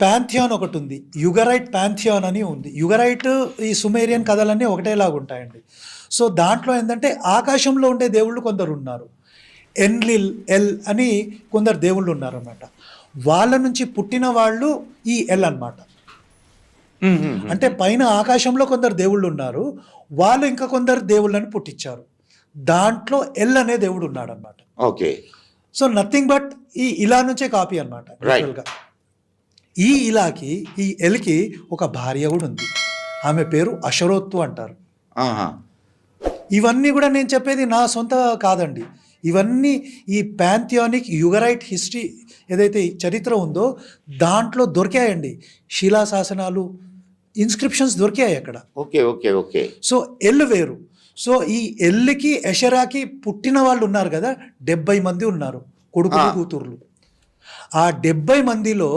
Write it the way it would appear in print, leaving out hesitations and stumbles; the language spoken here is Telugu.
ప్యాంథియాన్ ఒకటి ఉంది, యుగరైట్ ప్యాంథియాన్ అని ఉంది. యుగరైట్ ఈ సుమేరియన్ కథలన్నీ ఒకటేలాగా ఉంటాయండి. సో దాంట్లో ఏంటంటే ఆకాశంలో ఉండే దేవుళ్ళు కొందరు ఉన్నారు, ఎన్లిల్ ఎల్ అని కొందరు దేవుళ్ళు ఉన్నారన్నమాట. వాళ్ళ నుంచి పుట్టిన వాళ్ళు ఈ ఎల్ అన్నమాట. అంటే పైన ఆకాశంలో కొందరు దేవుళ్ళు ఉన్నారు, వాళ్ళు ఇంకా కొందరు దేవుళ్ళని పుట్టించారు. దాంట్లో ఎల్ అనే దేవుడు ఉన్నాడు అనమాట. ఓకే. సో నథింగ్ బట్ ఈ ఇలా నుంచే కాపీ అనమాట. ఈ ఇలాకి ఈ ఎల్కి ఒక భార్య కూడా ఉంది, ఆమె పేరు అషరోత్తు అంటారు. ఇవన్నీ కూడా నేను చెప్పేది నా సొంత కాదండి, ఇవన్నీ ఈ ప్యాంథియానిక్ యుగరైట్ హిస్టరీ ఏదైతే చరిత్ర ఉందో దాంట్లో దొరికాయండి. శిలాశాసనాలు, ఇన్స్క్రిప్షన్స్ దొరికాయి అక్కడ. Okay okay okay. So L వేరు. సో ఈ ఎల్కి ఎషరాకి పుట్టిన వాళ్ళు ఉన్నారు కదా, 70 మంది ఉన్నారు కొడుకులు కూతుర్లు. ఆ 70 మందిలో